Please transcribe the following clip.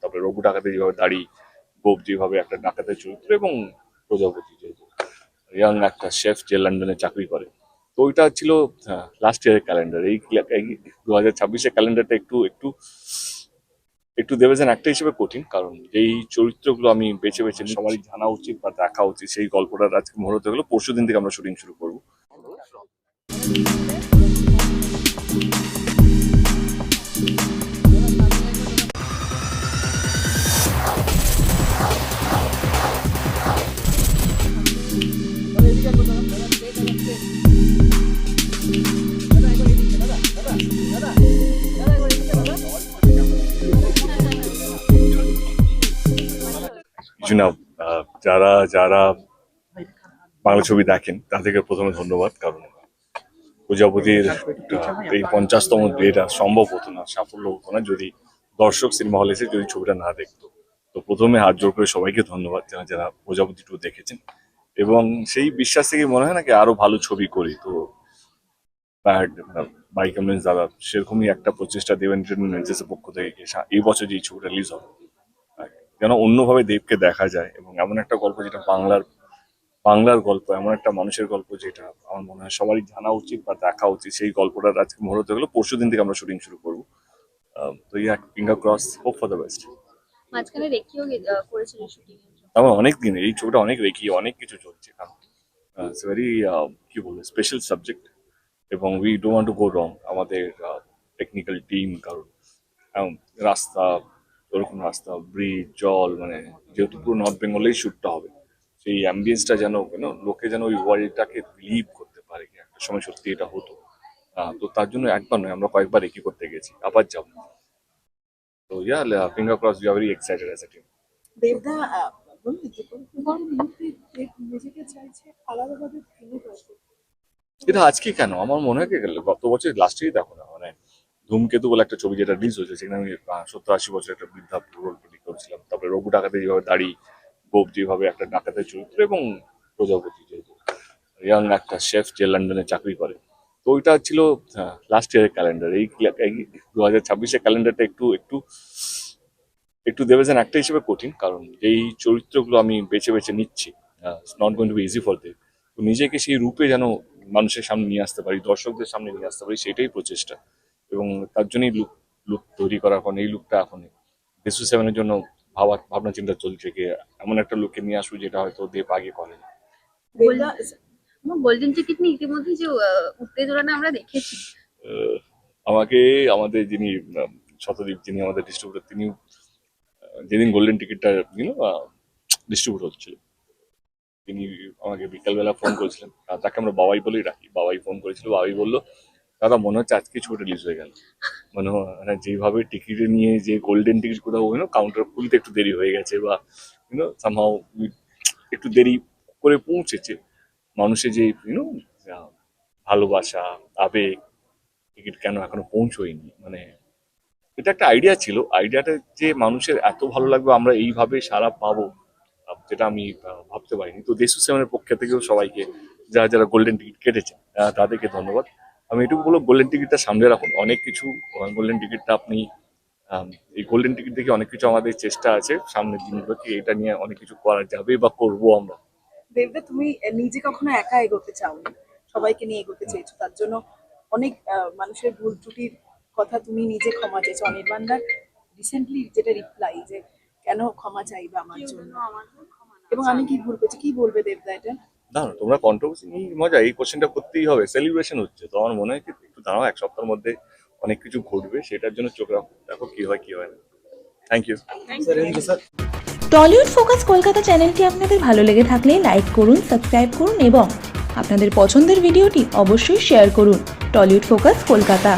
তারপরে রঘু ডাকাতে যেভাবে দাড়ি, গোপ যেভাবে একটা ডাকাতের চরিত্র, এবং প্রজাপতি যেহেতু ইয়াং একটা শেফ যে লন্ডনে চাকরি করে। তো ওইটা ছিল লাস্ট ইয়ারের ক্যালেন্ডার। এই 2026-এর ক্যালেন্ডারটা একটু একটু একটু দেবেছেন একটা হিসেবে কঠিন, কারণ এই চরিত্রগুলো আমি বেছে বেছে সবারই জানা উচিত বা দেখা উচিত। সেই গল্পটার আজকে মুহূর্ত হলো, পরশু দিন থেকে আমরা শুটিং শুরু করবো। কিছু না, যারা যারা বাংলা ছবি দেখেন তাদেরকে প্রথমে ধন্যবাদ, কারণ প্রজাপতির এই 50তম এটা সম্ভব হতো না, সাফল্য হতো না যদি দর্শক সিনেমা হলে এসে যদি ছবিটা না দেখতো। তো প্রথমে হাত জোর করে সবাইকে ধন্যবাদ যারা যারা প্রজাপতি 2 দেখেছেন, এবং সেই বিশ্বাস থেকে মনে হয় নাকি আরো ভালো ছবি করি। তো বাইক অ্যাম্বুলেন্স দাদা সেরকমই একটা প্রচেষ্টা দেব এন্টারটেইনমেন্টের পক্ষ থেকে এই বছর যে ছবিটা রিলিজ হবে যেন অন্যভাবে দেবকে দেখা যায়, এবং এমন একটা গল্প যেটা বাংলার গল্প, এমন একটা মানুষের গল্প যেটা আমার মনে হয় সবারই জানা উচিত বা দেখা উচিত। সেই গল্পটার আজকে মুহূর্ত হলো, পরশু দিন থেকে আমরা শুটিং শুরু করবো। তো finger cross, hope for the best. মাঝখানে রেকিও করেছিল শুটিং। আমার অনেক দিন এই ছবিটা অনেক রেখি, অনেক কিছু চলছে, কারণ ইটস ভেরি কি বলবো স্পেশাল সাবজেক্ট, এবং we don't want to go wrong. আমাদের টেকনিক্যাল টিম, কারণ রাস্তা, ওরকম রাস্তা, ব্রিজ, জল, মানে যেহেতু পুরো নর্থ বেঙ্গলেই শ্যুটটা হবে, সেই অ্যাম্বিয়েন্সটা যেন লোকে যেন ওই ওয়ার্ল্ডটাকে বিলিভ করতে পারে একটা সময় সত্যি এটা হতো। তো তার জন্য একবার নয়, আমরা কয়েকবার একই করতে গেছি, আবার যাবো। তো finger cross, we are very excited as a team. দেবদা নিজেকে চাইছে আলাদাভাবে ফিরে আসতে। এটা আজকে কেন, আমার মনে হয় গত বছর লাস্টেই দেখো না, মানে ধূমকেতু বলে একটা ছবি যেটা রিলিজ হয়েছে, সেখানে আমি 70-80 বছর একটা বৃদ্ধা রোল প্লে করেছিলাম। তারপরে রঘু ডাকাতে যেভাবে দাড়ি, গোপ যেভাবে একটা ডাকাতের চরিত্র, এবং প্রজাপতি যেহেতু ইয়াং একটা শেফ যে লন্ডনে চাকরি করে। তো ওইটা ছিল লাস্ট ইয়ারের ক্যালেন্ডার। এই 2026-এর ক্যালেন্ডারটা একটু একটু একটু দেবেছেন একটা হিসেবে কঠিন, কারণ এই চরিত্রগুলো আমি বেছে বেছে নিচ্ছি। It's not going to be easy for them. তো নিজেকে সেই রূপে যেন মানুষের সামনে নিয়ে আসতে পারি, দর্শকদের সামনে নিয়ে আসতে পারি, সেটাই প্রচেষ্টা। এবং তার জন্যই লুক তৈরি করা, এখন এই লুকটা এখন বেসু 7-এর জন্য ভাবনা চিন্তা চলছে কি এমন একটা লুককে নিয়ে আসবো যেটা হয়তো দেব আগে করেনি। গোল্ডেন টিকিট নিয়ে ইতিমধ্যে যে উত্তেজনা আমরা দেখেছি। আমাকে আমাদের যিনি শতদীপ, যিনি আমাদের ডিস্ট্রিবিউটর, তিনি যেদিন গোল্ডেন টিকিটটা ডিস্ট্রিবিউট হচ্ছিল, তিনি আমাকে বিকালবেলা ফোন করেছিলেন। তাকে আমরা বাবাই বলেই রাখি। বাবাই ফোন করেছিল, বাবাই বললো দাদা মনে হচ্ছে আজকে ছবিটা রিলিজ হয়ে গেল। মানে যেভাবে টিকিটে নিয়ে যে গোল্ডেন টিকিট কোথাও কাউন্টার খুলতে একটু দেরি হয়ে গেছে, বা সামহাও একটু দেরি করে পৌঁছেছে, মানুষের যে ভালোবাসা, আবেগ, টিকিট কেন এখনো পৌঁছয়নি, মানে এটা একটা আইডিয়া ছিল। আইডিয়াটা যে মানুষের এত ভালো লাগবে, আমরা এইভাবে সারা পাবো, যেটা আমি ভাবতে পারিনি। তো দেশু 7-এর পক্ষ থেকেও সবাইকে, যারা যারা গোল্ডেন টিকিট কেটেছেন তাদেরকে ধন্যবাদ। আমি এটুকু বলবো, গোল্ডেন টিকিটটা সামনে রাখুন। অনেক কিছু গোল্ডেন টিকিটটা আপনি এই গোল্ডেন টিকিট দেখে অনেক কিছু আমাদের চেষ্টা আছে সামনের দিনগুলো, কি এটা নিয়ে অনেক কিছু করা যাবে বা করবো আমরা। দেবদা তুমি নিজে কখনো একা এগোতে চাওনি, সবাইকে নিয়ে এগোতে চেয়েছো, তার জন্য অনেক মানুষের ভুল ত্রুটির কথা তুমি নিজে ক্ষমা চেয়েছো। অনির্বাণদার রিসেন্টলি যেটা রিপ্লাই, যে কেন ক্ষমা চাইবে আমার জন্য, এবং আমি কি ভুল করছি, কি বলবে দেবদা এটা? দাঁড়ানো, তোমরা কন্ট্রোভার্সি নিয়ে মজা, এই কোশ্চেনটা করতেই হবে। সেলিব্রেশন হচ্ছে, তো আমার মনে হয় কি একটু দাঁড়াও, এক সপ্তাহের মধ্যে অনেক কিছু ঘটবে, সেটার জন্য চোখ রাখো, দেখো কি হয় কি হয় না। Thank you. Tollywood focus Kolkata চ্যানেলটি আপনাদের ভালো লেগে থাকলে লাইক করুন, সাবস্ক্রাইব করুন এবং আপনাদের পছন্দের ভিডিওটি অবশ্যই শেয়ার করুন। Tollywood focus Kolkata.